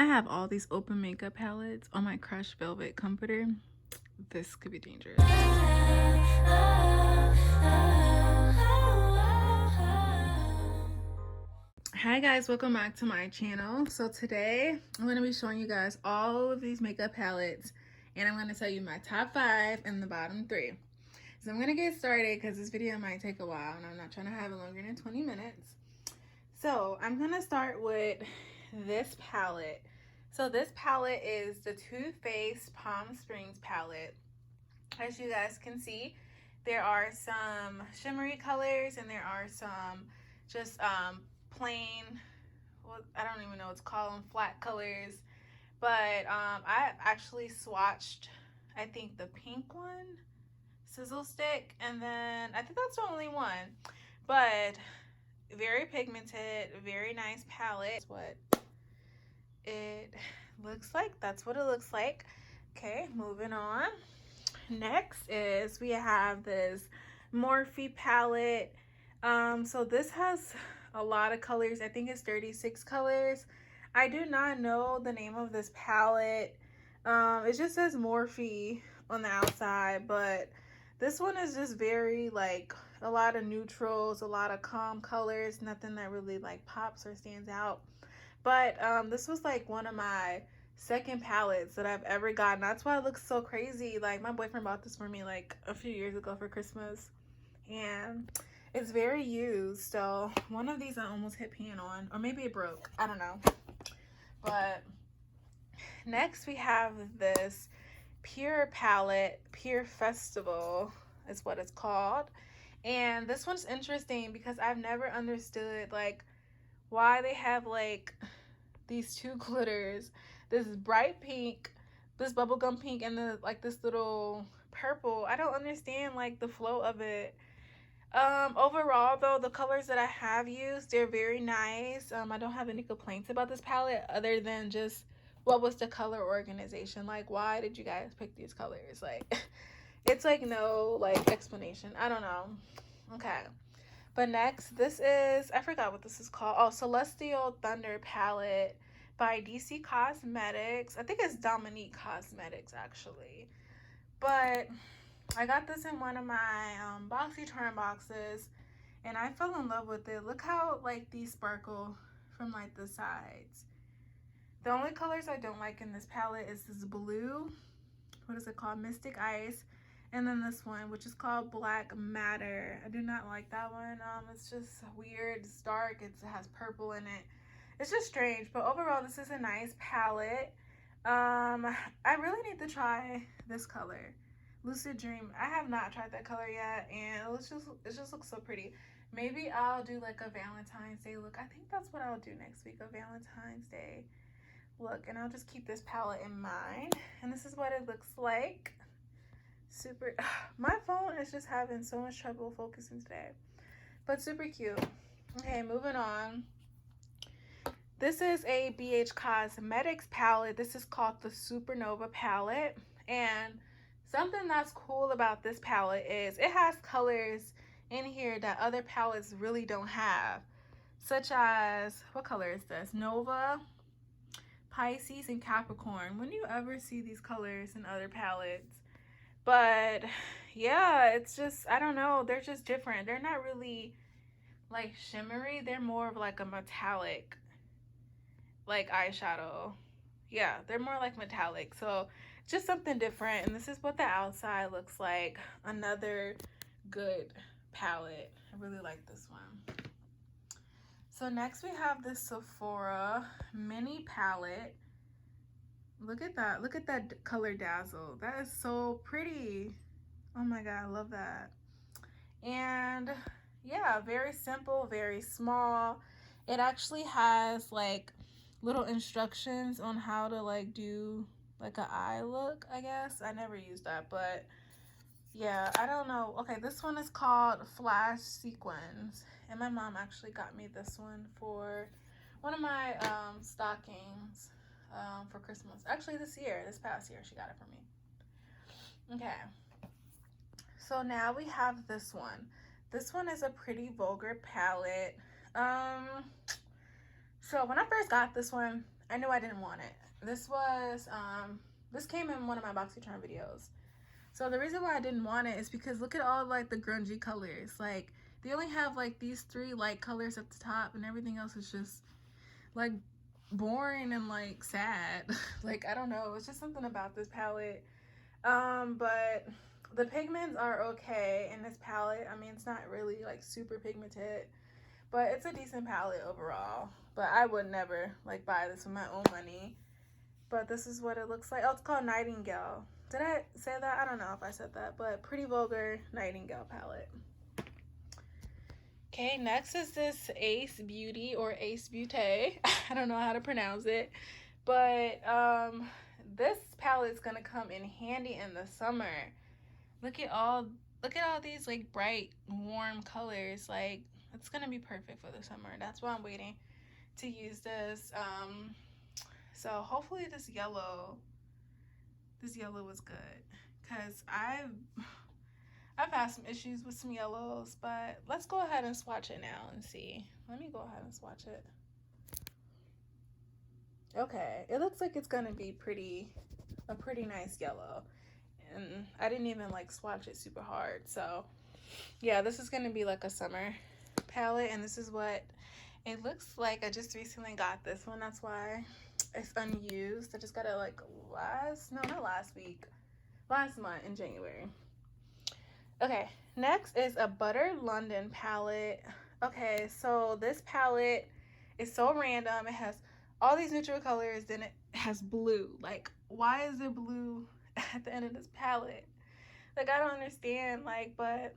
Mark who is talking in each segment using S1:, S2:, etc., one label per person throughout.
S1: I have all these open makeup palettes on my Crush Velvet Comforter. This could be dangerous. Hi guys, welcome back to my channel. So today I'm going to be showing you guys all of these makeup palettes, and I'm going to tell you my top 5 and the bottom 3. So I'm going to get started because this video might take a while and I'm not trying to have it longer than 20 minutes. So I'm going to start with this palette. So this palette is the Too Faced Palm Springs palette. As you guys can see, there are some shimmery colors and there are some just plain, well, I don't even know what to call them, flat colors. But I actually swatched, I think, the pink one, Sizzle Stick, and then I think that's the only one. But very pigmented, very nice palette. That's what it looks like. That's what it looks like. Okay, moving on. Next is we have this Morphe palette. So this has a lot of colors. I think it's 36 colors. I do not know the name of this palette. It just says Morphe on the outside, but this one is just very like a lot of neutrals, a lot of calm colors, nothing that really like pops or stands out. But this was like one of my second palettes that I've ever gotten. That's why it looks so crazy. Like my boyfriend bought this for me like a few years ago for Christmas, and it's very used. So one of these I almost hit pan on, or maybe it broke, I don't know. But next we have this Pure palette, Pure Festival is what it's called. And this one's interesting because I've never understood like why they have like these two glitters, this bright pink, this bubblegum pink, and the like this little purple. I don't understand like the flow of it. Overall though, the colors that I have used, they're very nice. I don't have any complaints about this palette other than just what was the color organization, like why did you guys pick these colors? Like it's like no like explanation. I don't know. Okay, but next, this is, I forgot what this is called. Oh, Celestial Thunder palette by DC Cosmetics. I think it's Dominique Cosmetics actually. But I got this in one of my BoxyCharm boxes and I fell in love with it. Look how like these sparkle from like the sides. The only colors I don't like in this palette is this blue, what is it called, Mystic Ice, and then this one, which is called Black Matter. I do not like that one. It's just weird. It's dark. It has purple in it. It's just strange. But overall, this is a nice palette. I really need to try this color, Lucid Dream. I have not tried that color yet, and it just looks so pretty. Maybe I'll do like a Valentine's Day look. I think that's what I'll do next week, a Valentine's Day look, and I'll just keep this palette in mind. And this is what it looks like. Super, my phone is just having so much trouble focusing today, but super cute. Okay, moving on. This is a BH Cosmetics palette. This is called the Supernova palette, and something that's cool about this palette is it has colors in here that other palettes really don't have, such as, what color is this? Nova, Pisces, and Capricorn. When you ever see these colors in other palettes? But yeah, it's just, I don't know, they're just different. They're not really like shimmery. They're more of like a metallic, like eyeshadow. Yeah, they're more like metallic. So just something different. And this is what the outside looks like. Another good palette. I really like this one. So next we have this Sephora mini palette. Look at that. Look at that color dazzle. That is so pretty. Oh my god, I love that. And yeah, very simple, very small. It actually has like little instructions on how to like do like an eye look, I guess. I never used that, but yeah, I don't know. Okay, this one is called Flash Sequins, and my mom actually got me this one for one of my stockings for Christmas. Actually, this past year, she got it for me. Okay, so now we have this one. This one is a Pretty Vulgar palette. So when I first got this one, I knew I didn't want it. This was, this came in one of my BoxyCharm videos. So the reason why I didn't want it is because look at all like the grungy colors. Like they only have like these 3 light colors at the top and everything else is just like boring and like sad. Like I don't know, it's just something about this palette. But the pigments are okay in this palette. I mean, it's not really like super pigmented, but it's a decent palette overall. But I would never like buy this with my own money. But this is what it looks like. Oh, it's called Nightingale. Did I say that? I don't know if I said that, but Pretty Vulgar Nightingale palette. Okay, next is this Ace Beauty or Ace Beauté. I don't know how to pronounce it, but this palette is gonna come in handy in the summer. Look at all these like bright, warm colors. Like it's gonna be perfect for the summer. That's why I'm waiting to use this. So hopefully this yellow was good, because I've had some issues with some yellows, but let's go ahead and swatch it now and see. Let me go ahead and swatch it. Okay, it looks like it's gonna be a pretty nice yellow, and I didn't even like swatch it super hard. So yeah, this is gonna be like a summer palette, and this is what it looks like. I just recently got this one, that's why it's unused. I just got it like last month in January. Okay, next is a Butter London palette. Okay, so this palette is so random. It has all these neutral colors, then it has blue. Like, why is there blue at the end of this palette? Like, I don't understand. Like, but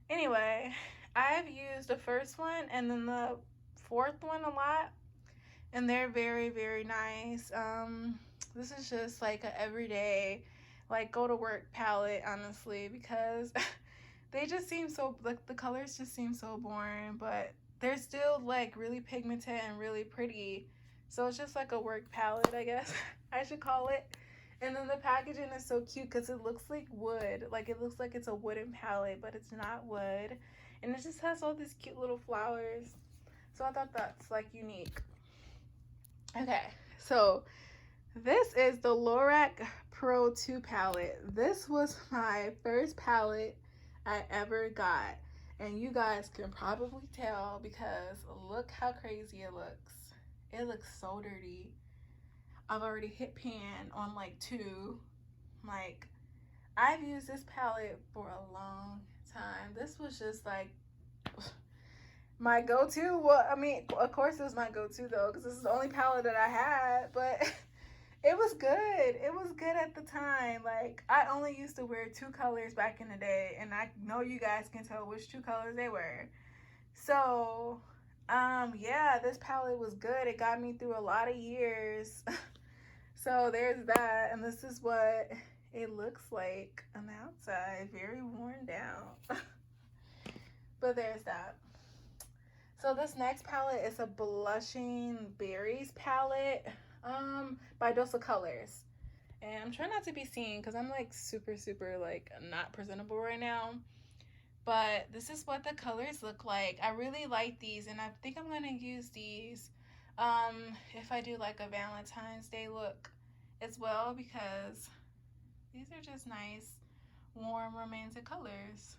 S1: anyway, I've used the first one and then the 4th one a lot, and they're very, very nice. This is just like an everyday, like go to work palette, honestly, because they just seem so, like the colors just seem so boring, but they're still like really pigmented and really pretty. So it's just like a work palette, I guess I should call it. And then the packaging is so cute because it looks like wood. Like it looks like it's a wooden palette, but it's not wood. And it just has all these cute little flowers. So I thought that's like unique. Okay, so this is the Lorac Pro 2 palette. This was my first palette I ever got. And you guys can probably tell because look how crazy it looks. It looks so dirty. I've already hit pan on like 2. Like, I've used this palette for a long time. This was just like my go-to. Well, I mean, of course it was my go-to though, because this is the only palette that I had, but it was good. It was good at the time. Like, I only used to wear 2 colors back in the day, and I know you guys can tell which 2 colors they were. So, yeah, this palette was good. It got me through a lot of years. So there's that, and this is what it looks like on the outside. Very worn down. But there's that. So this next palette is a Blushing Berries palette by Dose of Colors. And I'm trying not to be seen because I'm like super like not presentable right now. But this is what the colors look like. I really like these, and I think I'm going to use these if I do like a Valentine's Day look as well, because these are just nice, warm, romantic colors.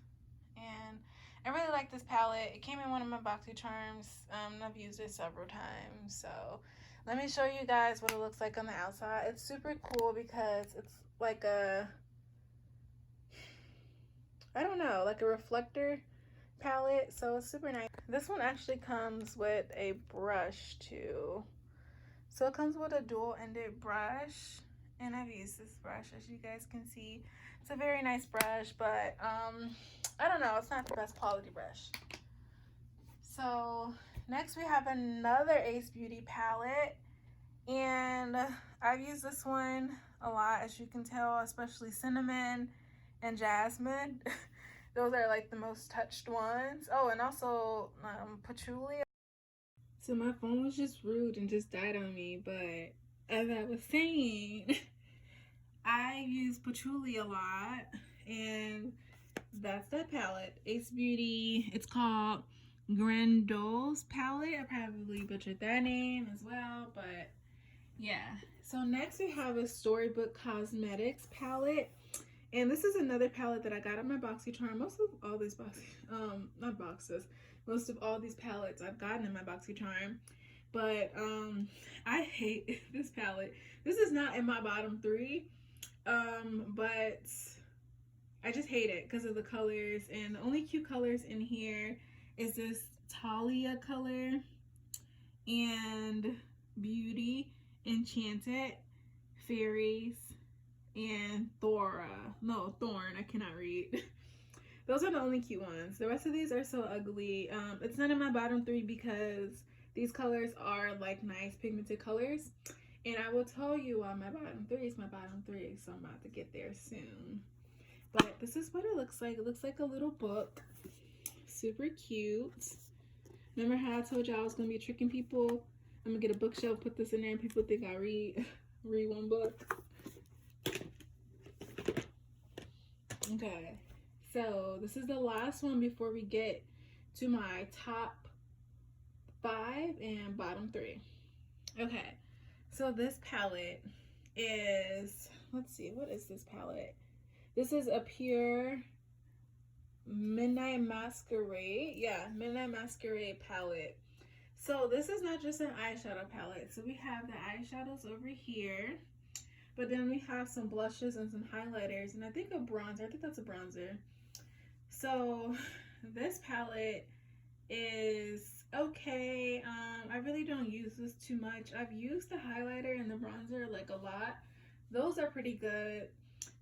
S1: And I really like this palette. It came in one of my BoxyCharms. I've used it several times. So let me show you guys what it looks like on the outside. It's super cool because it's like a, I don't know, like a reflector palette. So it's super nice. This one actually comes with a brush too. So it comes with a dual-ended brush. And I've used this brush, as you guys can see. It's a very nice brush, but I don't know, it's not the best quality brush. So next we have another Ace Beauty palette, and I've used this one a lot, as you can tell, especially Cinnamon and Jasmine. Those are like the most touched ones. Oh, and also Patchouli. So my phone was just rude and just died on me, but as I was saying, I use Patchouli a lot, and that's that palette. Ace Beauty. It's called Grandole's palette. I probably butchered that name as well, but Yeah. So next we have a Storybook Cosmetics palette. And this is another palette that I got at my BoxyCharm. Most of all these not boxes. Most of all these palettes I've gotten in my BoxyCharm. But I hate this palette. This is not in my bottom 3. But I just hate it because of the colors. And the only cute colors in here is this Talia color and Beauty, Enchanted, Fairies, and Thorn. I cannot read. Those are the only cute ones. The rest of these are so ugly. It's not in my bottom 3 because these colors are like nice pigmented colors. And I will tell you why my bottom 3 is my bottom 3. So I'm about to get there soon. But this is what it looks like. It looks like a little book. Super cute. Remember how I told y'all I was going to be tricking people? I'm going to get a bookshelf, put this in there, and people think I read one book. Okay, so this is the last one before we get to my top 5 and bottom 3. Okay, so this palette is, let's see, what is this palette? This is a pure Midnight Masquerade. Yeah, Midnight Masquerade palette. So this is not just an eyeshadow palette. So we have the eyeshadows over here. But then we have some blushes and some highlighters. And I think a bronzer. I think that's a bronzer. So this palette is okay. I really don't use this too much. I've used the highlighter and the bronzer like a lot. Those are pretty good.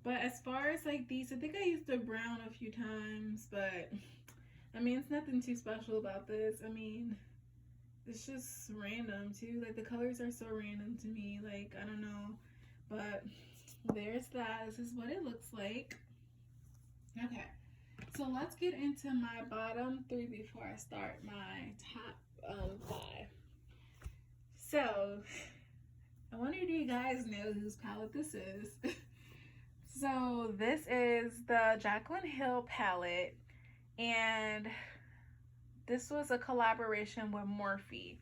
S1: But as far as like these, I think I used the brown a few times. But I mean, it's nothing too special about this. I mean, it's just random too. Like the colors are so random to me. Like, I don't know. But there's that. This is what it looks like. Okay. So let's get into my bottom 3 before I start my top 5. So I wonder if you guys know whose palette this is. So this is the Jaclyn Hill palette, and this was a collaboration with Morphe.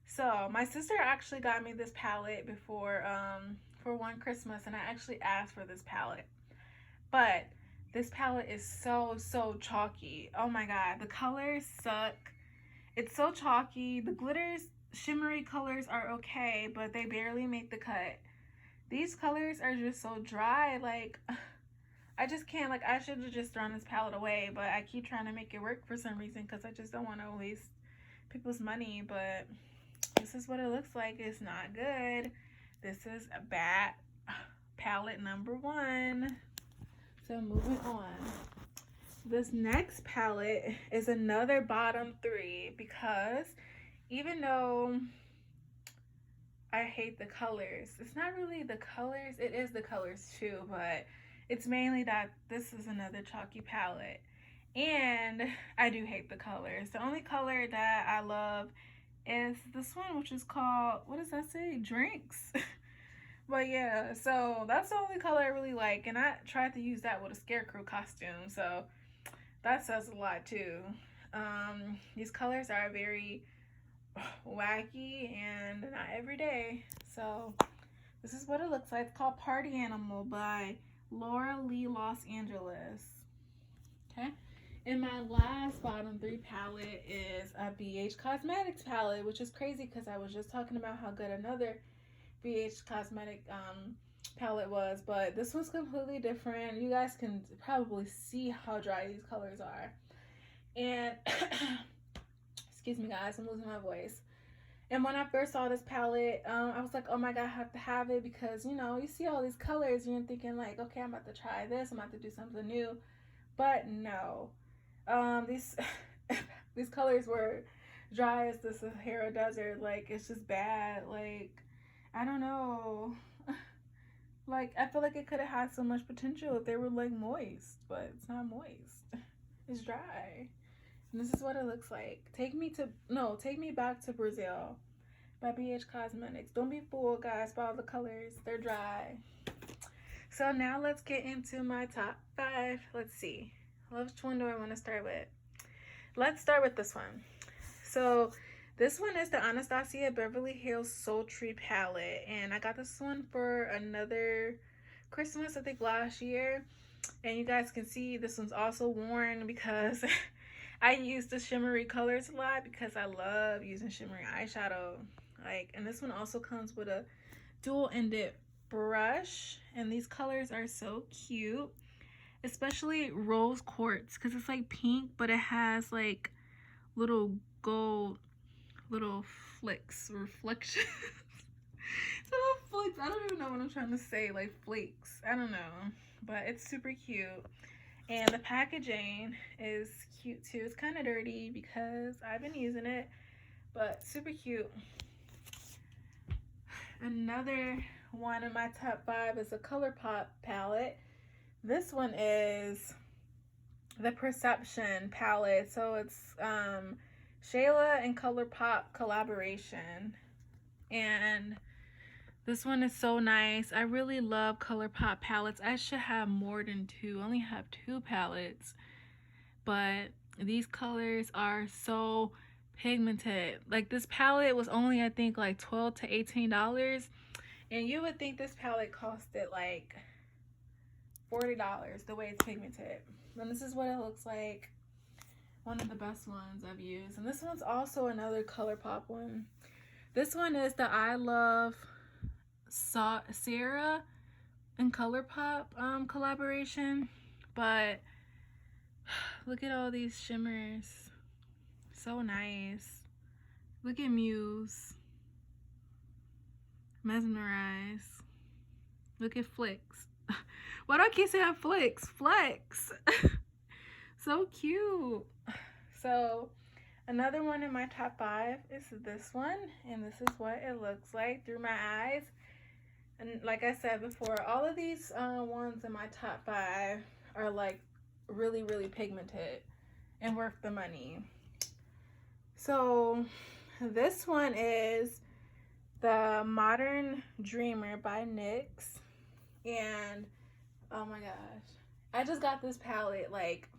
S1: So my sister actually got me this palette before for one Christmas, and I actually asked for this palette. But this palette is so chalky. Oh my god, the colors suck. It's so chalky. The glitters, shimmery colors are okay, but they barely make the cut. These colors are just so dry. Like, I just can't. Like, I should have just thrown this palette away, but I keep trying to make it work for some reason because I just don't want to waste people's money. But this is what it looks like. It's not good. This is a bad palette number 1. So moving on. This next palette is another bottom 3 because even though I hate the colors, it's not really the colors, it is the colors too, but it's mainly that this is another chalky palette. And I do hate the colors. The only color that I love is this one, which is called, what does that say? Drinks. But yeah, so that's the only color I really like. And I tried to use that with a scarecrow costume. So that says a lot too. These colors are very wacky and not every day. So this is what it looks like. It's called Party Animal by Laura Lee Los Angeles. Okay. And my last bottom 3 palette is a BH Cosmetics palette, which is crazy because I was just talking about how good another BH Cosmetic palette was, but this one's completely different. You guys can probably see how dry these colors are. And excuse me guys, I'm losing my voice. And when I first saw this palette, I was like, oh my god, I have to have it because, you know, you see all these colors and you're thinking like, okay, I'm about to try this, I'm about to do something new. But no. These colors were dry as the Sahara Desert. Like, it's just bad. Like, I don't know. Like, I feel like it could have had so much potential if they were like moist, but it's not moist. It's dry. And this is what it looks like. Take Me Back to Brazil by BH Cosmetics. Don't be fooled, guys, by all the colors. They're dry. So now let's get into my top 5. Let's see. Which one do I want to start with? Let's start with this one. So This one is the Anastasia Beverly Hills Sultry palette, and I got this one for another Christmas, I think last year. And you guys can see this one's also worn because I use the shimmery colors a lot because I love using shimmery eyeshadow. Like, and this one also comes with a dual-ended brush, and these colors are so cute, especially rose quartz, because it's like pink, but it has like little gold, little flicks, reflections. Little flakes. I don't even know what I'm trying to say. Like flakes. I don't know. But it's super cute. And the packaging is cute too. It's kind of dirty because I've been using it. But super cute. Another one in my top 5 is a ColourPop palette. This one is the Perception palette. So it's Shayla and ColourPop collaboration. And this one is so nice. I really love ColourPop palettes. I should have more than 2. I only have 2 palettes. But these colors are so pigmented. Like, this palette was only, I think, like $12 to $18. And you would think this palette costed like $40 the way it's pigmented. And this is what it looks like. One of the best ones I've used. And this one's also another ColourPop one. This one is the I Love Sarah and ColourPop collaboration. But look at all these shimmers. So nice. Look at Muse. Mesmerize. Look at Flicks. Why do I keep saying Flicks? Flex. So cute. So another one in my top 5 is this one, and this is what it looks like through my eyes. And like I said before, all of these ones in my top 5 are like really, really pigmented and worth the money. So this one is the Modern Dreamer by NYX. And oh my gosh, I just got this palette like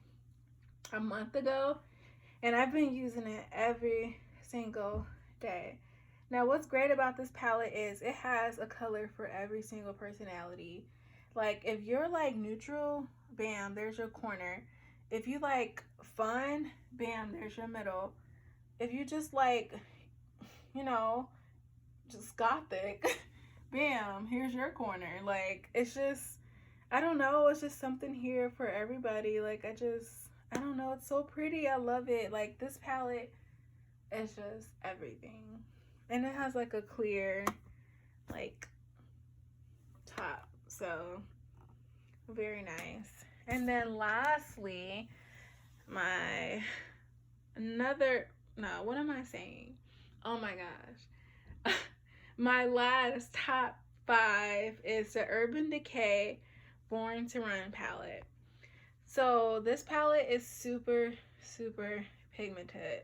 S1: a month ago, and I've been using it every single day. Now, what's great about this palette is it has a color for every single personality. Like, if you're like neutral, bam, there's your corner. If you like fun, bam, there's your middle. If you just like, you know, just gothic, bam, here's your corner. Like, it's just, I don't know, it's just something here for everybody. Like, I don't know, it's so pretty. I love it. Like, this palette is just everything. And it has like a clear like top, so very nice. And then lastly, what am I saying? Oh my gosh. My last top 5 is the Urban Decay Born to Run palette. So this palette is super, super pigmented.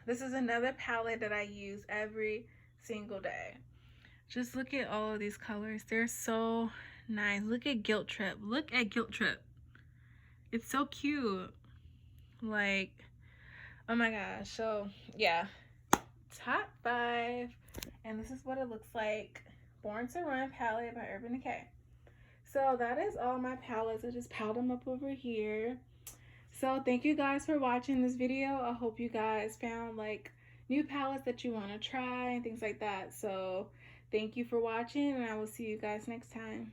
S1: This is another palette that I use every single day. Just look at all of these colors. They're so nice. Look at Guilt Trip. Look at Guilt Trip. It's so cute. Like, oh my gosh. So yeah, top 5. And this is what it looks like. Born to Run palette by Urban Decay. So that is all my palettes. I just piled them up over here. So thank you guys for watching this video. I hope you guys found like new palettes that you want to try and things like that. So thank you for watching, and I will see you guys next time.